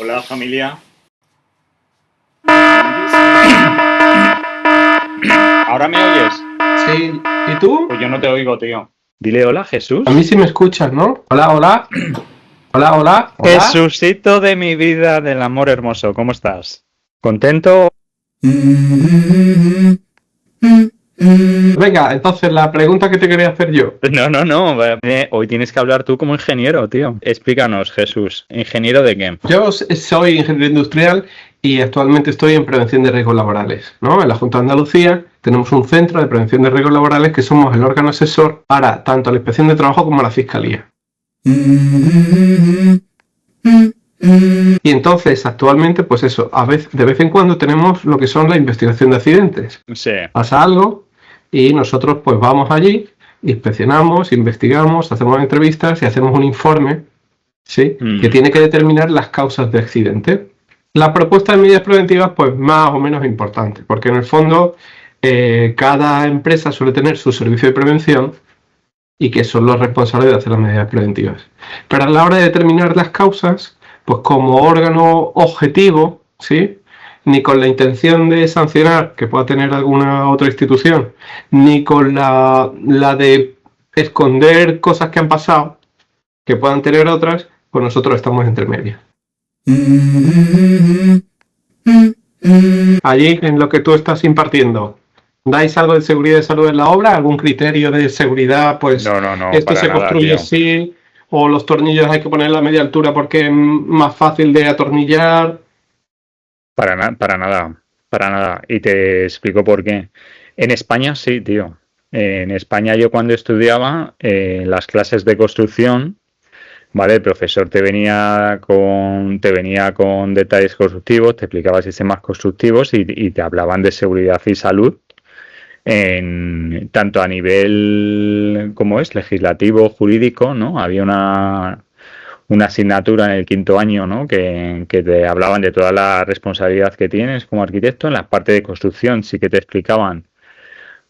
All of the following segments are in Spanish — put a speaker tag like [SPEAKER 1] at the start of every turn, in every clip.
[SPEAKER 1] Hola, familia. ¿Ahora me oyes?
[SPEAKER 2] Sí, ¿y tú?
[SPEAKER 1] Pues yo no te oigo, tío. Dile hola, Jesús.
[SPEAKER 2] A mí sí me escuchas, ¿no? Hola, hola. Hola, hola, hola.
[SPEAKER 1] Jesucito de mi vida, del amor hermoso, ¿cómo estás? ¿Contento?
[SPEAKER 2] Venga, entonces la pregunta que te quería hacer yo.
[SPEAKER 1] No. Hoy tienes que hablar tú como ingeniero, tío. Explícanos, Jesús. ¿Ingeniero de qué?
[SPEAKER 2] Yo soy ingeniero industrial y actualmente estoy en prevención de riesgos laborales, ¿no? En la Junta de Andalucía tenemos un centro de prevención de riesgos laborales que somos el órgano asesor para tanto la inspección de trabajo como la fiscalía. Y entonces, actualmente, pues eso, de vez en cuando tenemos lo que son la investigación de accidentes.
[SPEAKER 1] Sí.
[SPEAKER 2] Pasa algo y nosotros pues vamos allí, inspeccionamos, investigamos, hacemos entrevistas y hacemos un informe, ¿sí? Que tiene que determinar las causas de accidente. La propuesta de medidas preventivas, pues más o menos importante, porque en el fondo cada empresa suele tener su servicio de prevención y que son los responsables de hacer las medidas preventivas. Pero a la hora de determinar las causas, pues como órgano objetivo, ¿sí? Ni con la intención de sancionar que pueda tener alguna otra institución, ni con la de esconder cosas que han pasado que puedan tener otras, pues nosotros estamos entre medias. Allí, en lo que tú estás impartiendo, ¿dais algo de seguridad y salud en la obra? ¿Algún criterio de seguridad? Pues
[SPEAKER 1] No,
[SPEAKER 2] esto
[SPEAKER 1] para
[SPEAKER 2] se
[SPEAKER 1] nada,
[SPEAKER 2] construye
[SPEAKER 1] tío.
[SPEAKER 2] así, o los tornillos hay que ponerla a media altura porque es más fácil de atornillar.
[SPEAKER 1] Para nada. Y te explico por qué. En España sí, tío. En España yo cuando estudiaba las clases de construcción, ¿vale? El profesor te venía con detalles constructivos, te explicaba sistemas constructivos y te hablaban de seguridad y salud tanto a nivel, ¿cómo es? Legislativo, jurídico, ¿no? Había una asignatura en el quinto año, ¿no? Que te hablaban de toda la responsabilidad que tienes como arquitecto. En la parte de construcción sí que te explicaban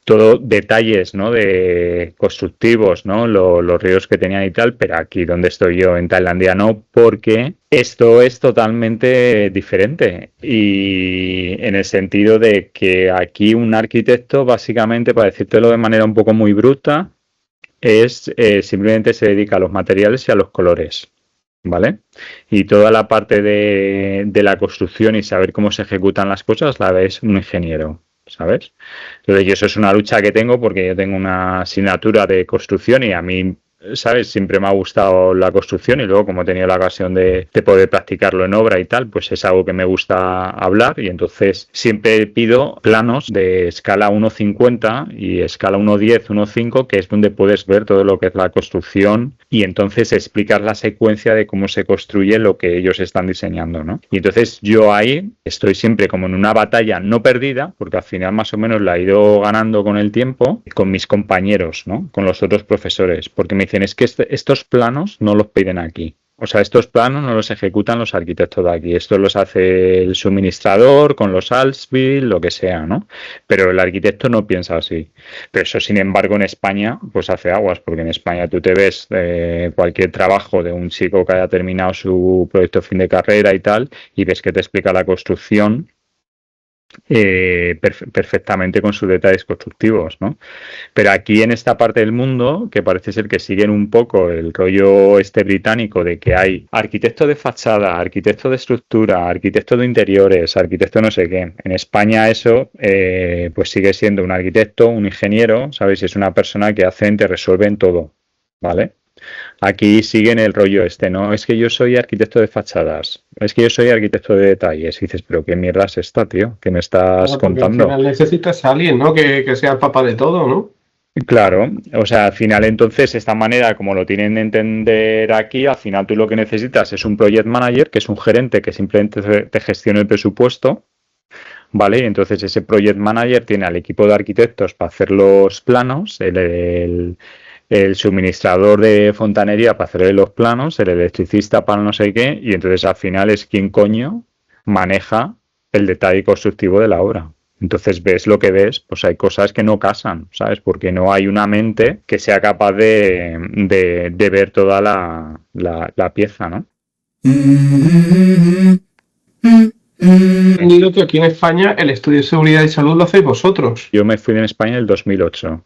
[SPEAKER 1] todo detalles, ¿no? De constructivos, ¿no? Los ríos que tenían y tal, pero aquí donde estoy yo en Tailandia no, porque esto es totalmente diferente y en el sentido de que aquí un arquitecto, básicamente, para decírtelo de manera un poco muy bruta, simplemente se dedica a los materiales y a los colores. ¿Vale? Y toda la parte de la construcción y saber cómo se ejecutan las cosas la ves un ingeniero, ¿sabes? Entonces, yo eso es una lucha que tengo porque yo tengo una asignatura de construcción y a mí, ¿sabes? Siempre me ha gustado la construcción y luego como he tenido la ocasión de poder practicarlo en obra y tal, pues es algo que me gusta hablar y entonces siempre pido planos de escala 1.50 y escala 1.10, 1.5, que es donde puedes ver todo lo que es la construcción y entonces explicar la secuencia de cómo se construye lo que ellos están diseñando, ¿no? Y entonces yo ahí estoy siempre como en una batalla no perdida, porque al final más o menos la he ido ganando con el tiempo, con mis compañeros, ¿no? Con los otros profesores, porque me dicen, es que estos planos no los piden aquí. O sea, estos planos no los ejecutan los arquitectos de aquí. Estos los hace el suministrador con los Alsbil, lo que sea, ¿no? Pero el arquitecto no piensa así. Pero eso, sin embargo, en España, pues hace aguas, porque en España tú te ves cualquier trabajo de un chico que haya terminado su proyecto fin de carrera y tal, y ves que te explica la construcción perfectamente con sus detalles constructivos, ¿no? Pero aquí en esta parte del mundo, que parece ser que siguen un poco el rollo este británico de que hay arquitecto de fachada, arquitecto de estructura, arquitecto de interiores, arquitecto no sé qué. En España eso pues sigue siendo un arquitecto, un ingeniero, ¿sabes? Es una persona que hacen, te resuelven todo, ¿vale? Aquí siguen el rollo este, ¿no? Es que yo soy arquitecto de fachadas, es que yo soy arquitecto de detalles. Y dices, pero ¿qué mierda es esta, tío? ¿Qué me estás
[SPEAKER 2] Claro, porque al
[SPEAKER 1] contando?
[SPEAKER 2] final necesitas a alguien, ¿no? Que sea el papá de todo, ¿no?
[SPEAKER 1] Claro, o sea, al final entonces esta manera como lo tienen de entender aquí, al final tú lo que necesitas es un project manager, que es un gerente que simplemente te gestiona el presupuesto, ¿vale? Y entonces ese project manager tiene al equipo de arquitectos para hacer los planos, el suministrador de fontanería para hacer los planos, el electricista para no sé qué, y entonces al final es quien coño maneja el detalle constructivo de la obra. Entonces ves lo que ves, pues hay cosas que no casan, ¿sabes? Porque no hay una mente que sea capaz de ver toda la pieza, ¿no?
[SPEAKER 2] Entendido que aquí en España el estudio de seguridad y salud lo hacéis vosotros.
[SPEAKER 1] Yo me fui en España en el 2008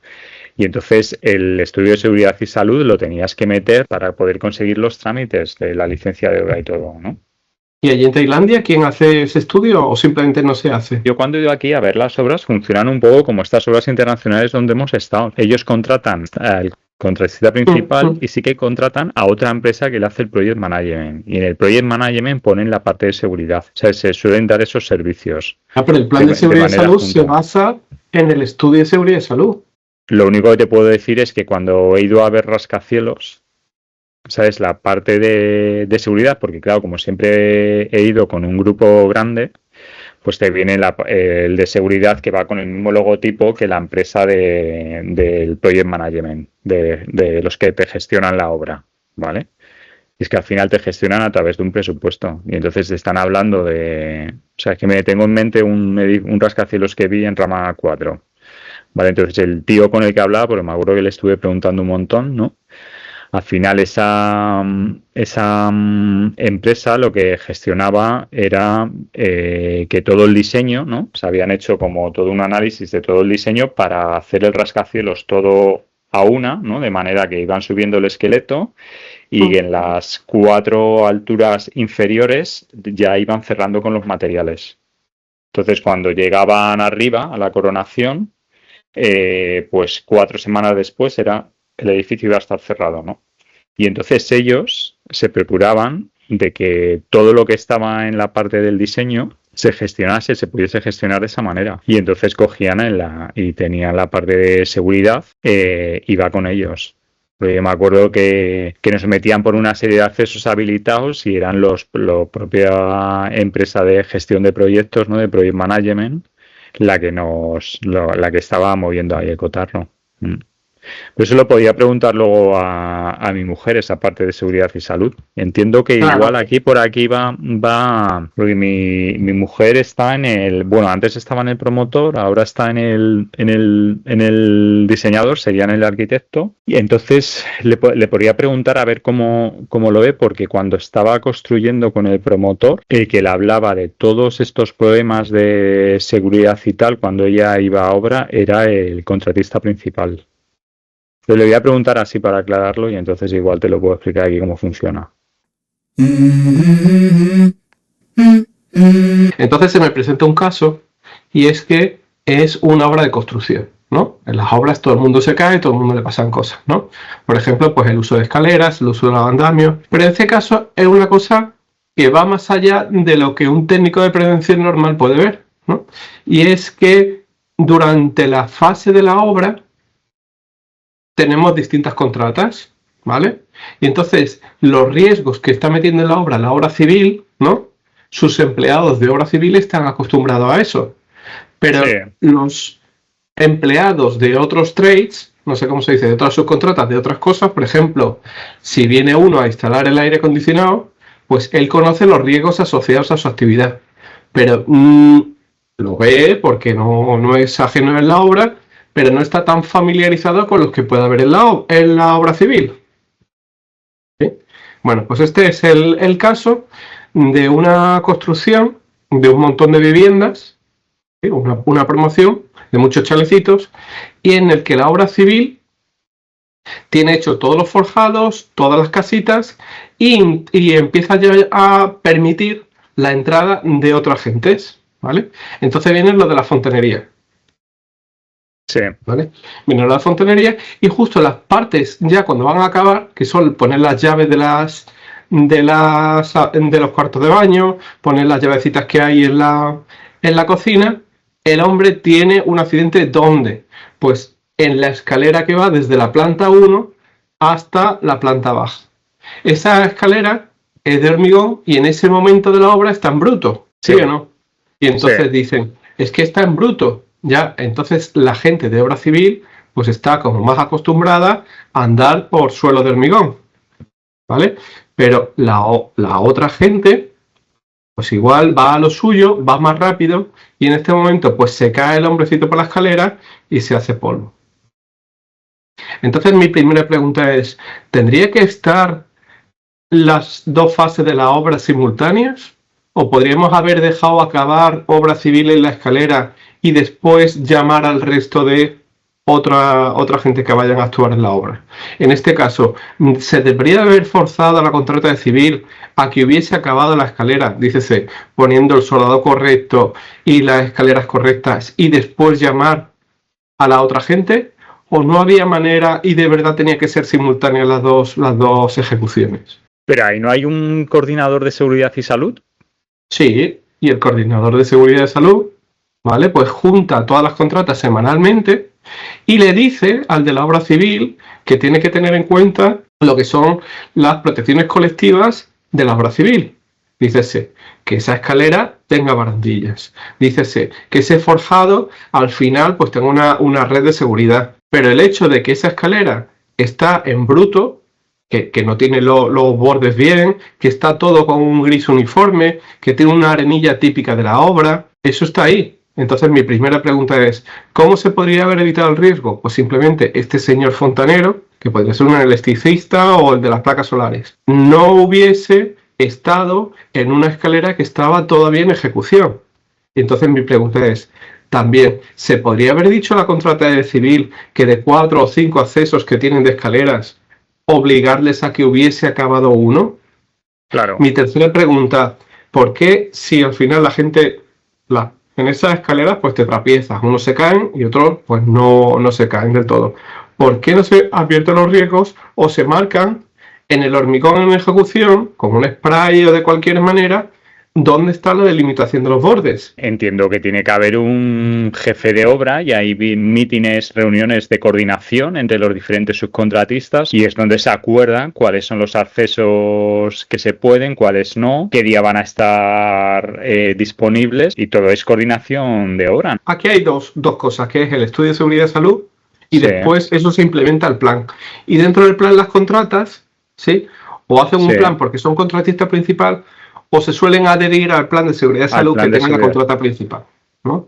[SPEAKER 1] y entonces el estudio de seguridad y salud lo tenías que meter para poder conseguir los trámites de la licencia de obra y todo, ¿no?
[SPEAKER 2] ¿Y allí en Tailandia quién hace ese estudio o simplemente no se hace?
[SPEAKER 1] Yo cuando he ido aquí a ver las obras funcionan un poco como estas obras internacionales donde hemos estado. Ellos contratan al contratista principal y sí que contratan a otra empresa que le hace el project management. Y en el project management ponen la parte de seguridad. O sea, se suelen dar esos servicios.
[SPEAKER 2] Pero el plan de seguridad y salud se basa en el estudio de seguridad y salud.
[SPEAKER 1] Lo único que te puedo decir es que cuando he ido a ver rascacielos, ¿sabes? La parte de seguridad, porque claro, como siempre he ido con un grupo grande, pues te viene el de seguridad que va con el mismo logotipo que la empresa del Project Management, de los que te gestionan la obra, ¿vale? Y es que al final te gestionan a través de un presupuesto. Y entonces te están hablando de... O sea, es que me tengo en mente un rascacielos que vi en Rama 4. Vale, entonces el tío con el que hablaba, porque me acuerdo que le estuve preguntando un montón, ¿no? Al final esa empresa lo que gestionaba era que todo el diseño, ¿no? Se habían hecho como todo un análisis de todo el diseño para hacer el rascacielos todo a una, ¿no? De manera que iban subiendo el esqueleto y en las 4 alturas inferiores ya iban cerrando con los materiales. Entonces cuando llegaban arriba a la coronación, pues 4 semanas después el edificio iba a estar cerrado, ¿no? Y entonces ellos se procuraban de que todo lo que estaba en la parte del diseño se pudiese gestionar de esa manera. Y entonces cogían y tenían la parte de seguridad, iba con ellos. Porque me acuerdo que nos metían por una serie de accesos habilitados y eran la propia empresa de gestión de proyectos, ¿no? De Project Management, la que estaba moviendo ahí Ecotarro. Pero eso lo podía preguntar luego a mi mujer, esa parte de seguridad y salud. Entiendo que igual por aquí va porque mi mujer está bueno, antes estaba en el promotor, ahora está en el diseñador, sería en el arquitecto, y entonces le podría preguntar a ver cómo lo ve, porque cuando estaba construyendo con el promotor, el que le hablaba de todos estos problemas de seguridad y tal, cuando ella iba a obra, era el contratista principal. Pero le voy a preguntar así para aclararlo y entonces igual te lo puedo explicar aquí cómo funciona.
[SPEAKER 2] Entonces se me presenta un caso y es que es una obra de construcción, ¿no? En las obras todo el mundo se cae, todo el mundo le pasan cosas, ¿no? Por ejemplo, pues el uso de escaleras, el uso de los andamios. Pero en este caso es una cosa que va más allá de lo que un técnico de prevención normal puede ver, ¿no? Y es que durante la fase de la obra tenemos distintas contratas, ¿vale? Y entonces los riesgos que está metiendo en la obra civil, ¿no? Sus empleados de obra civil están acostumbrados a eso. Pero los empleados de otros trades, no sé cómo se dice, de otras subcontratas, de otras cosas, por ejemplo, si viene uno a instalar el aire acondicionado, pues él conoce los riesgos asociados a su actividad. Pero lo ve porque no es ajeno en la obra, pero no está tan familiarizado con los que puede haber en la obra civil. ¿Sí? Bueno, pues este es el caso de una construcción de un montón de viviendas, ¿sí? una promoción de muchos chalecitos, y en el que la obra civil tiene hecho todos los forjados, todas las casitas, y empieza ya a permitir la entrada de otros agentes, ¿vale? Entonces viene lo de la fontanería.
[SPEAKER 1] Sí.
[SPEAKER 2] ¿Vale? Viene la fontanería y justo las partes ya cuando van a acabar, que son poner las llaves de los cuartos de baño, poner las llavecitas que hay en la cocina, el hombre tiene un accidente ¿dónde? Pues en la escalera que va desde la planta 1 hasta la planta baja. Esa escalera es de hormigón y en ese momento de la obra está en bruto, ¿sí o no? Y entonces dicen, es que está en bruto. Ya, entonces la gente de obra civil pues está como más acostumbrada a andar por suelo de hormigón, ¿vale? Pero la otra gente pues igual va a lo suyo, va más rápido y en este momento pues se cae el hombrecito por la escalera y se hace polvo. Entonces mi primera pregunta es, ¿tendría que estar las dos fases de la obra simultáneas? ¿O podríamos haber dejado acabar obra civil en la escalera y después llamar al resto de otra gente que vayan a actuar en la obra? En este caso, ¿se debería haber forzado a la contrata de civil a que hubiese acabado la escalera, dícese, poniendo el soldado correcto y las escaleras correctas y después llamar a la otra gente? ¿O no había manera y de verdad tenía que ser simultáneas las dos ejecuciones?
[SPEAKER 1] Pero ahí no hay un coordinador de seguridad y salud.
[SPEAKER 2] Sí, y el coordinador de seguridad y salud, ¿vale? Pues junta todas las contratas semanalmente y le dice al de la obra civil que tiene que tener en cuenta lo que son las protecciones colectivas de la obra civil. Dícese que esa escalera tenga barandillas. Dícese que ese forjado al final pues tenga una red de seguridad. Pero el hecho de que esa escalera está en bruto, que no tiene los bordes bien, que está todo con un gris uniforme, que tiene una arenilla típica de la obra, eso está ahí. Entonces mi primera pregunta es, ¿cómo se podría haber evitado el riesgo? Pues simplemente este señor fontanero, que podría ser un electricista o el de las placas solares, no hubiese estado en una escalera que estaba todavía en ejecución. Y entonces mi pregunta es, también, ¿se podría haber dicho a la contrata de civil que de 4 o 5 accesos que tienen de escaleras, obligarles a que hubiese acabado uno?
[SPEAKER 1] Claro.
[SPEAKER 2] Mi tercera pregunta, ¿por qué si al final la gente, en esas escaleras pues te trapiezas, unos se caen y otros pues no se caen del todo? ¿Por qué no se advierten los riesgos o se marcan en el hormigón en ejecución, con un spray o de cualquier manera, dónde está la delimitación de los bordes?
[SPEAKER 1] Entiendo que tiene que haber un jefe de obra y hay mítines, reuniones de coordinación entre los diferentes subcontratistas y es donde se acuerdan cuáles son los accesos que se pueden, cuáles no, qué día van a estar disponibles y todo es coordinación de obra.
[SPEAKER 2] Aquí hay dos cosas, que es el estudio de seguridad y salud y después eso se implementa al plan. Y dentro del plan las contratas, ¿sí? O hacen un plan porque son contratista principal o se suelen adherir al plan de seguridad y salud que tenga la contrata principal, ¿no?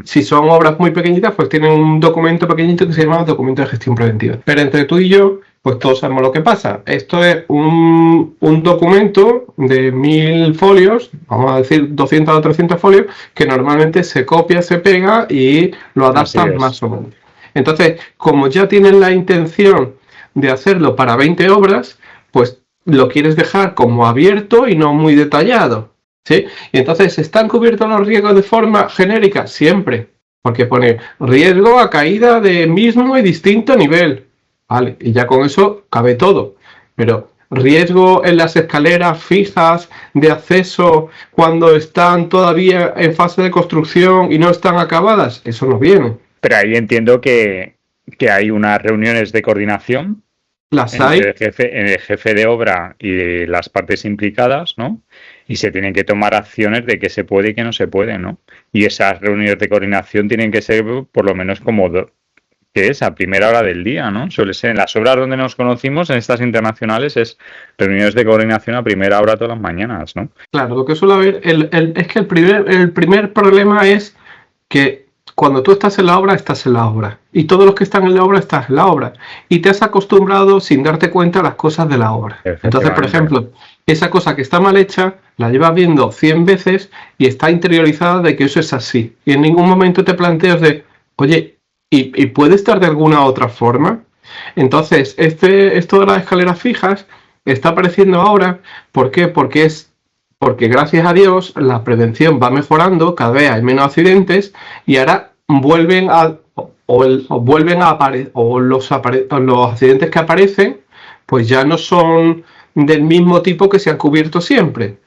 [SPEAKER 2] Si son obras muy pequeñitas, pues tienen un documento pequeñito que se llama documento de gestión preventiva. Pero entre tú y yo, pues todos sabemos lo que pasa. Esto es un documento de 1000 folios, vamos a decir 200 o 300 folios, que normalmente se copia, se pega y lo adaptan más o menos. Entonces, como ya tienen la intención de hacerlo para 20 obras, pues lo quieres dejar como abierto y no muy detallado, ¿sí? Y entonces, ¿están cubiertos los riesgos de forma genérica? Siempre, porque pone riesgo a caída de mismo y distinto nivel, ¿vale? Y ya con eso cabe todo, pero riesgo en las escaleras fijas de acceso cuando están todavía en fase de construcción y no están acabadas, eso no viene.
[SPEAKER 1] Pero ahí entiendo que hay unas reuniones de coordinación
[SPEAKER 2] las hay
[SPEAKER 1] en el jefe de obra y las partes implicadas, ¿no? Y se tienen que tomar acciones de qué se puede y qué no se puede, ¿no? Y esas reuniones de coordinación tienen que ser por lo menos como que es a primera hora del día, ¿no? Suele ser en las obras donde nos conocimos, en estas internacionales, es reuniones de coordinación a primera hora todas las mañanas, ¿no?
[SPEAKER 2] Claro, lo que suele haber, es que el primer problema es que cuando tú estás en la obra, estás en la obra. Y todos los que están en la obra, estás en la obra. Y te has acostumbrado sin darte cuenta a las cosas de la obra. Entonces, por ejemplo, esa cosa que está mal hecha, la llevas viendo 100 veces y está interiorizada de que eso es así. Y en ningún momento te planteas de, oye, ¿y puede estar de alguna otra forma? Entonces, esto de las escaleras fijas está apareciendo ahora. ¿Por qué? Porque gracias a Dios la prevención va mejorando, cada vez hay menos accidentes y ahora vuelven a aparecer, o los accidentes que aparecen pues ya no son del mismo tipo que se han cubierto siempre,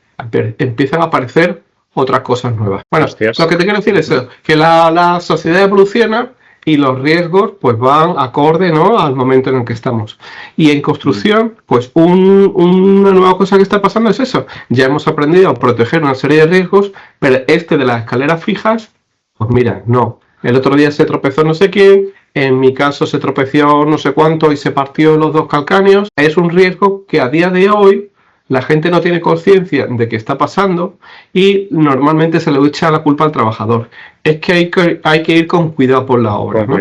[SPEAKER 2] empiezan a aparecer otras cosas nuevas. Bueno, lo que te quiero decir es eso, que la sociedad evoluciona y los riesgos pues van acorde, ¿no?, al momento en el que estamos. Y en construcción, pues una nueva cosa que está pasando es eso. Ya hemos aprendido a proteger una serie de riesgos, pero de las escaleras fijas, pues mira, no. El otro día se tropezó no sé quién, en mi caso se tropezó no sé cuánto y se partió los 2 calcáneos. Es un riesgo que a día de hoy la gente no tiene conciencia de que está pasando y normalmente se le echa la culpa al trabajador. Es que hay que ir con cuidado por la obra, ¿no?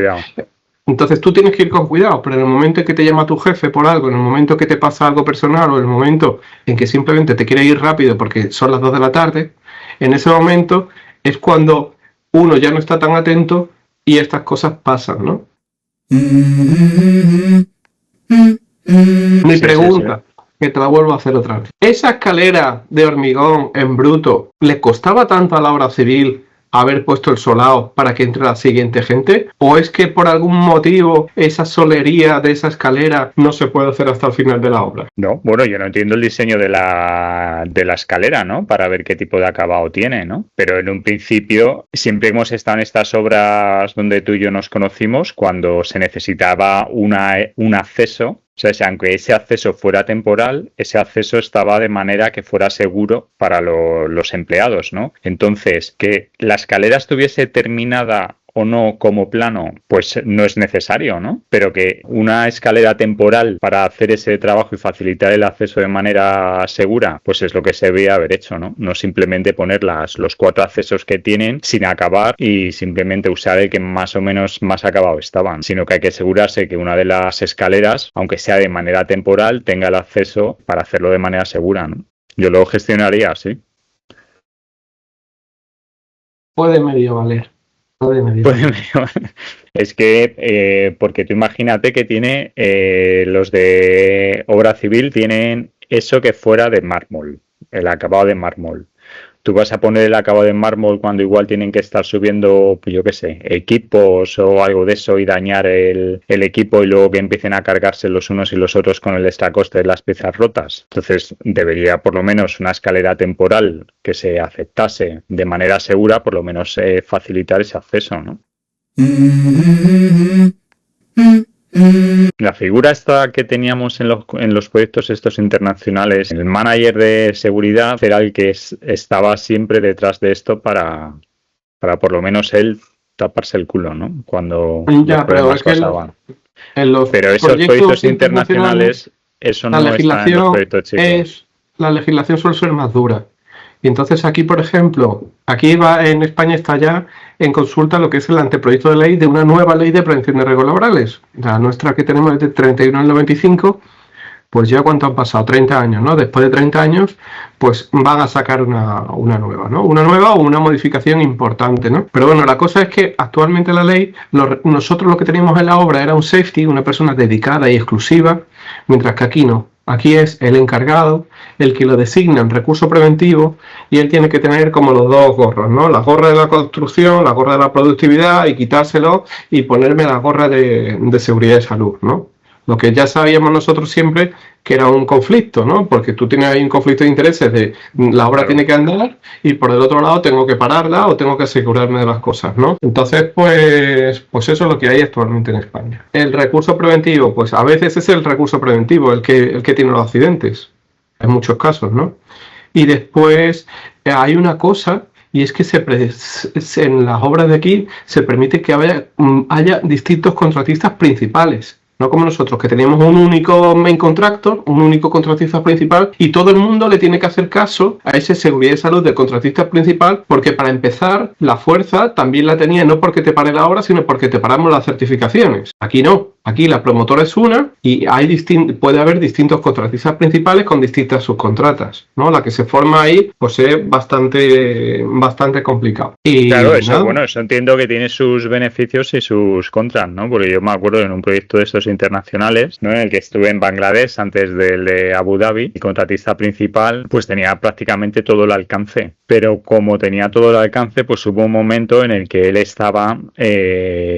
[SPEAKER 2] Entonces tú tienes que ir con cuidado, pero en el momento en que te llama tu jefe por algo, en el momento que te pasa algo personal o en el momento en que simplemente te quiere ir rápido porque son las 2 de la tarde, en ese momento es cuando uno ya no está tan atento y estas cosas pasan, ¿no? Mi pregunta, que te la vuelvo a hacer otra vez. ¿Esa escalera de hormigón en bruto le costaba tanto a la obra civil haber puesto el solado para que entre la siguiente gente? ¿O es que por algún motivo esa solería de esa escalera no se puede hacer hasta el final de la obra?
[SPEAKER 1] No, bueno, yo no entiendo el diseño de la escalera, ¿no? Para ver qué tipo de acabado tiene, ¿no? Pero en un principio siempre hemos estado en estas obras donde tú y yo nos conocimos cuando se necesitaba un acceso. O sea, aunque ese acceso fuera temporal, ese acceso estaba de manera que fuera seguro para los empleados, ¿no? Entonces, que la escalera estuviese terminada o no como plano, pues no es necesario, ¿no? Pero que una escalera temporal para hacer ese trabajo y facilitar el acceso de manera segura, pues es lo que se debe haber hecho, ¿no? No simplemente poner los 4 accesos que tienen sin acabar y simplemente usar el que más o menos más acabado estaban, sino que hay que asegurarse que una de las escaleras, aunque sea de manera temporal, tenga el acceso para hacerlo de manera segura, ¿no? Yo lo gestionaría así.
[SPEAKER 2] Puede medio valer.
[SPEAKER 1] Es que, porque tú imagínate que tiene los de obra civil tienen eso que fuera de mármol, el acabado de mármol. Tú vas a poner el acabado de mármol cuando igual tienen que estar subiendo, pues yo qué sé, equipos o algo de eso y dañar el equipo y luego que empiecen a cargarse los unos y los otros con el extra coste de las piezas rotas. Entonces debería por lo menos una escalera temporal que se aceptase de manera segura, por lo menos facilitar ese acceso, ¿no? La figura esta que teníamos en los proyectos estos internacionales, el manager de seguridad era el que estaba siempre detrás de esto para por lo menos él taparse el culo, ¿no? Cuando los problemas pasaban. Pero esos proyectos internacionales, eso no está en los proyectos chicos.
[SPEAKER 2] La legislación suele ser más dura. Y entonces aquí, por ejemplo, en España está ya en consulta lo que es el anteproyecto de ley de una nueva ley de prevención de riesgos laborales. La nuestra que tenemos es de 31 al 95, pues ya cuánto han pasado, 30 años, ¿no? Después de 30 años, pues van a sacar una nueva, ¿no? Una nueva o una modificación importante, ¿no? Pero bueno, la cosa es que actualmente la ley, nosotros lo que teníamos en la obra era un safety, una persona dedicada y exclusiva, mientras que aquí no. Aquí es el encargado, el que lo designa en recurso preventivo y él tiene que tener como los dos gorros, ¿no? La gorra de la construcción, la gorra de la productividad y quitárselo y ponerme la gorra de seguridad y salud, ¿no? Lo que ya sabíamos nosotros siempre que era un conflicto, ¿no? Porque tú tienes ahí un conflicto de intereses de la obra tiene que andar y por el otro lado tengo que pararla o tengo que asegurarme de las cosas, ¿no? Entonces, pues eso es lo que hay actualmente en España. El recurso preventivo, pues a veces es el recurso preventivo el que tiene los accidentes, en muchos casos, ¿no? Y después hay una cosa y es que en las obras de aquí se permite que haya distintos contratistas principales. No como nosotros, que teníamos un único main contractor, un único contratista principal, y todo el mundo le tiene que hacer caso a ese seguridad y salud del contratista principal, porque para empezar, la fuerza también la tenía no porque te pare la obra, sino porque te paramos las certificaciones. Aquí no. Aquí la promotora es una y puede haber distintos contratistas principales con distintas subcontratas, ¿no? La que se forma ahí pues es bastante complicado. Y
[SPEAKER 1] claro, eso, bueno, eso entiendo que tiene sus beneficios y sus contras, ¿no? Porque yo me acuerdo en un proyecto de estos internacionales, ¿no? En el que estuve en Bangladesh antes del de Abu Dhabi, el contratista principal pues tenía prácticamente todo el alcance, pero como tenía todo el alcance, pues hubo un momento en el que él estaba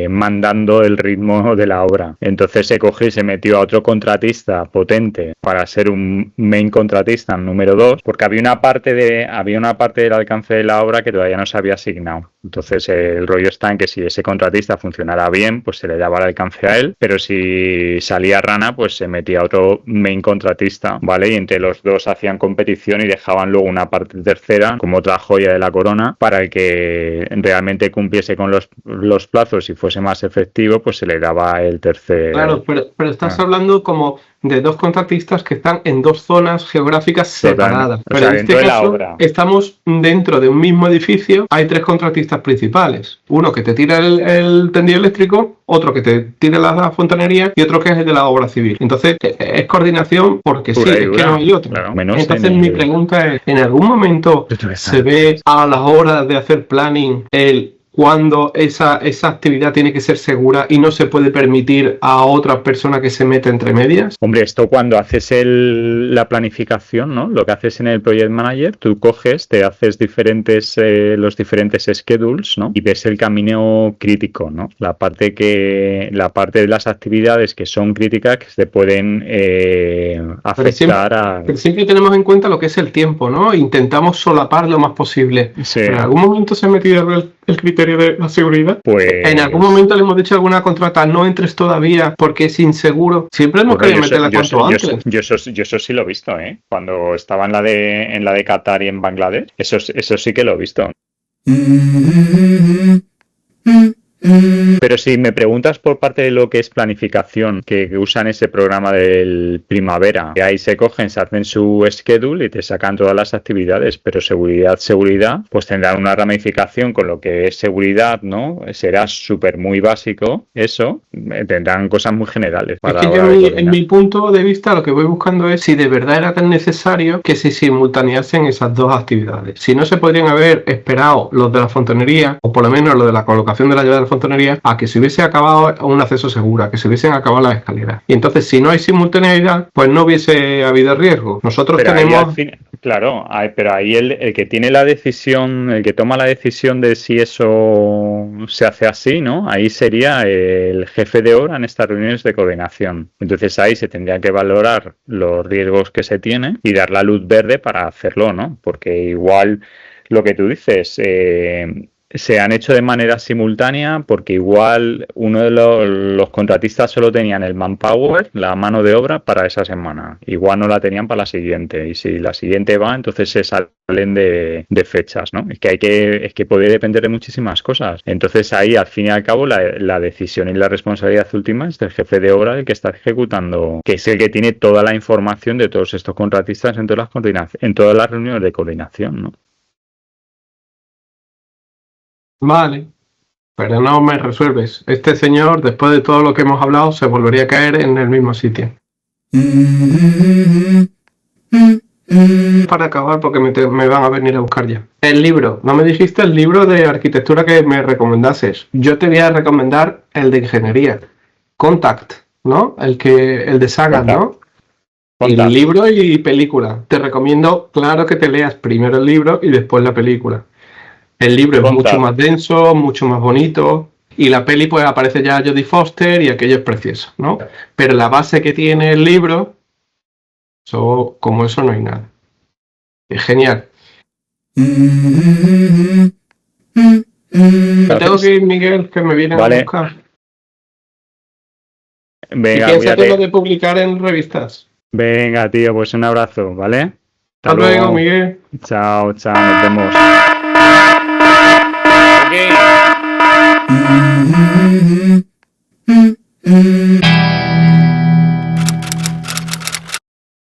[SPEAKER 1] mandando el ritmo de la obra. Entonces se cogió y se metió a otro contratista potente para ser un main contratista número 2, porque había una parte del alcance de la obra que todavía no se había asignado. Entonces el rollo está en que si ese contratista funcionara bien, pues se le daba el alcance a él, pero si salía rana, pues se metía otro main contratista, ¿vale? Y entre los dos hacían competición y dejaban luego una parte tercera como otra joya de la corona para el que realmente cumpliese con los plazos y fuese más efectivo, pues se le daba el tercer.
[SPEAKER 2] Claro, pero estás hablando como de dos contratistas que están en dos zonas geográficas separadas.
[SPEAKER 1] O sea, en este caso,
[SPEAKER 2] estamos dentro de un mismo edificio, hay tres contratistas principales. Uno que te tira el tendido eléctrico, otro que te tira la fontanería y otro que es el de la obra civil. Entonces, es coordinación porque sí, es que no hay otro.
[SPEAKER 1] Claro,
[SPEAKER 2] entonces, mi pregunta es, ¿en algún momento se ve a las horas de hacer planning cuando esa actividad tiene que ser segura y no se puede permitir a otra persona que se meta entre medias?
[SPEAKER 1] Hombre, esto cuando haces la planificación, ¿no? Lo que haces en el Project Manager, tú coges, te haces los diferentes schedules, ¿no? Y ves el camino crítico, ¿no? La parte de las actividades que son críticas que se pueden afectar
[SPEAKER 2] pero siempre tenemos en cuenta lo que es el tiempo, ¿no? Intentamos solapar lo más posible.
[SPEAKER 1] Sí.
[SPEAKER 2] ¿En algún momento se ha metido el criterio de la seguridad?
[SPEAKER 1] Pues...
[SPEAKER 2] ¿En algún momento le hemos dicho a alguna contrata, no entres todavía porque es inseguro? Siempre hemos querido meterla cuanto antes.
[SPEAKER 1] Yo eso sí lo he visto, ¿eh? Cuando estaba en la de Qatar y en Bangladesh, eso sí que lo he visto. Pero si me preguntas por parte de lo que es planificación, que usan ese programa del Primavera, que ahí se cogen, se hacen su schedule y te sacan todas las actividades, pero seguridad, pues tendrán una ramificación con lo que es seguridad, ¿no? Será súper muy básico, eso, tendrán cosas muy generales.
[SPEAKER 2] Es que yo en mi punto de vista lo que voy buscando es si de verdad era tan necesario que se simultaneasen esas dos actividades. Si no se podrían haber esperado los de la fontanería, o por lo menos los de la colocación de la llave de la fontanería, a que se hubiese acabado un acceso seguro, a que se hubiesen acabado las escaleras. Y entonces, si no hay simultaneidad, pues no hubiese habido riesgo. Nosotros
[SPEAKER 1] pero
[SPEAKER 2] tenemos...
[SPEAKER 1] Claro, pero ahí el que tiene la decisión, el que toma la decisión de si eso se hace así, ¿no? Ahí sería el jefe de obra en estas reuniones de coordinación. Entonces ahí se tendría que valorar los riesgos que se tienen y dar la luz verde para hacerlo, ¿no? Porque igual lo que tú dices... se han hecho de manera simultánea porque igual uno de los contratistas solo tenían el manpower, la mano de obra para esa semana. Igual no la tenían para la siguiente. Y si la siguiente va, entonces se salen de fechas, ¿no? Es que puede depender de muchísimas cosas. Entonces ahí, al fin y al cabo, la decisión y la responsabilidad última es del jefe de obra, el que está ejecutando, que es el que tiene toda la información de todos estos contratistas en todas las reuniones de coordinación, ¿no?
[SPEAKER 2] Vale, pero no me resuelves. Este señor, después de todo lo que hemos hablado, se volvería a caer en el mismo sitio. Para acabar, porque me van a venir a buscar ya. El libro. No me dijiste el libro de arquitectura que me recomendases. Yo te voy a recomendar el de ingeniería. Contact, ¿no? El de Sagan, ¿no? El libro y película. Te recomiendo, claro, que te leas primero el libro y después la película. El libro es mucho más denso, mucho más bonito, y la peli pues aparece ya Jodie Foster y aquello es precioso, ¿no? Pero la base que tiene el libro, como eso no hay nada. Es genial. Me tengo que ir, Miguel, que me vienen a buscar.
[SPEAKER 1] Venga,
[SPEAKER 2] y piénsate lo de publicar en revistas.
[SPEAKER 1] Venga, tío, pues un abrazo, ¿vale?
[SPEAKER 2] Hasta luego, Miguel.
[SPEAKER 1] Chao, nos vemos. Okay.